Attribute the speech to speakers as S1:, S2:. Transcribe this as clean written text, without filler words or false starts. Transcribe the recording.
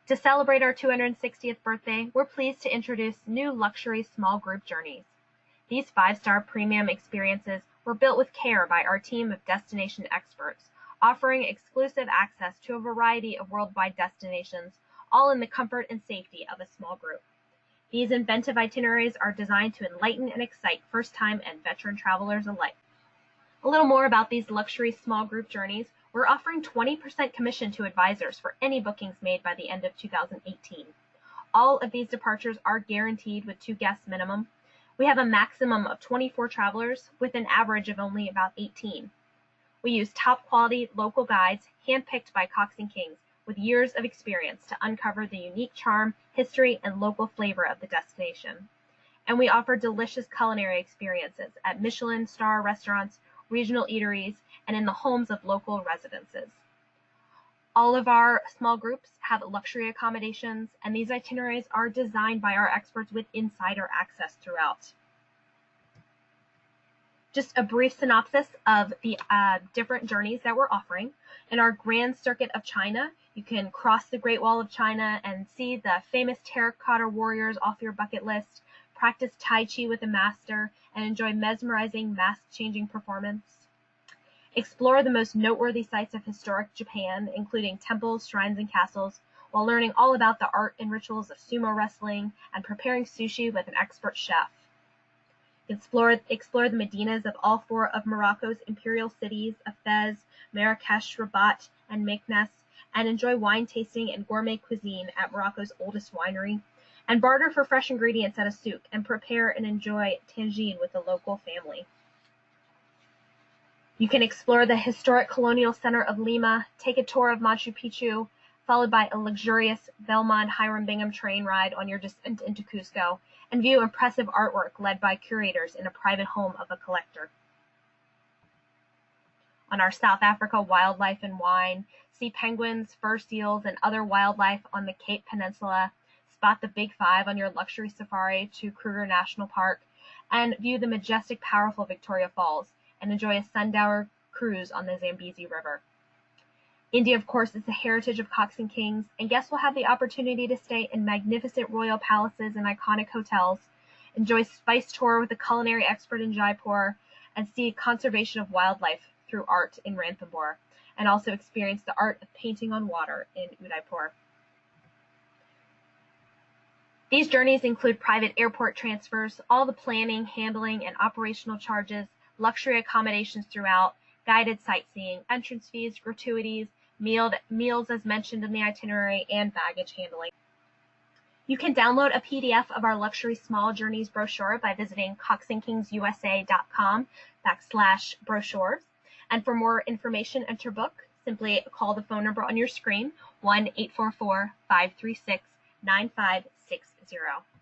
S1: To celebrate our 260th birthday, we're pleased to introduce new luxury small group journeys. These 5-star premium experiences were built with care by our team of destination experts, offering exclusive access to a variety of worldwide destinations, all in the comfort and safety of a small group. These inventive itineraries are designed to enlighten and excite first-time and veteran travelers alike. A little more about these luxury small group journeys. We're offering 20% commission to advisors for any bookings made by the end of 2018. All of these departures are guaranteed with 2 guests minimum. We have a maximum of 24 travelers with an average of only about 18. We use top quality local guides handpicked by Cox & Kings with years of experience to uncover the unique charm, history, and local flavor of the destination. And we offer delicious culinary experiences at Michelin star restaurants, regional eateries, and in the homes of local residences. All of our small groups have luxury accommodations, and these itineraries are designed by our experts with insider access throughout. Just a brief synopsis of the different journeys that we're offering. In our Grand Circuit of China, you can cross the Great Wall of China and see the famous terracotta warriors off your bucket list, practice Tai Chi with a master, and enjoy mesmerizing mask-changing performance. Explore the most noteworthy sites of historic Japan, including temples, shrines, and castles, while learning all about the art and rituals of sumo wrestling and preparing sushi with an expert chef. Explore the Medinas of all 4 of Morocco's imperial cities of Fez, Marrakesh, Rabat, and Meknes, and enjoy wine tasting and gourmet cuisine at Morocco's oldest winery, and barter for fresh ingredients at a souk and prepare and enjoy tagine with a local family. You can explore the historic colonial center of Lima, take a tour of Machu Picchu, followed by a luxurious Belmont Hiram Bingham train ride on your descent into Cusco, and view impressive artwork led by curators in a private home of a collector. On our South Africa Wildlife and Wine, see penguins, fur seals, and other wildlife on the Cape Peninsula, spot the Big Five on your luxury safari to Kruger National Park, and view the majestic, powerful Victoria Falls, and enjoy a sundower cruise on the Zambezi River. India, of course, is the heritage of Cox & Kings, and guests will have the opportunity to stay in magnificent royal palaces and iconic hotels, enjoy spice tour with a culinary expert in Jaipur, and see conservation of wildlife through art in Ranthambore, and also experience the art of painting on water in Udaipur. These journeys include private airport transfers, all the planning, handling, and operational charges, luxury accommodations throughout, guided sightseeing, entrance fees, gratuities, meals as mentioned in the itinerary, and baggage handling. You can download a PDF of our Luxury Small Journeys brochure by visiting coxandkingsusa.com/brochures. And for more information and to book, simply call the phone number on your screen, 1-844-536-9560.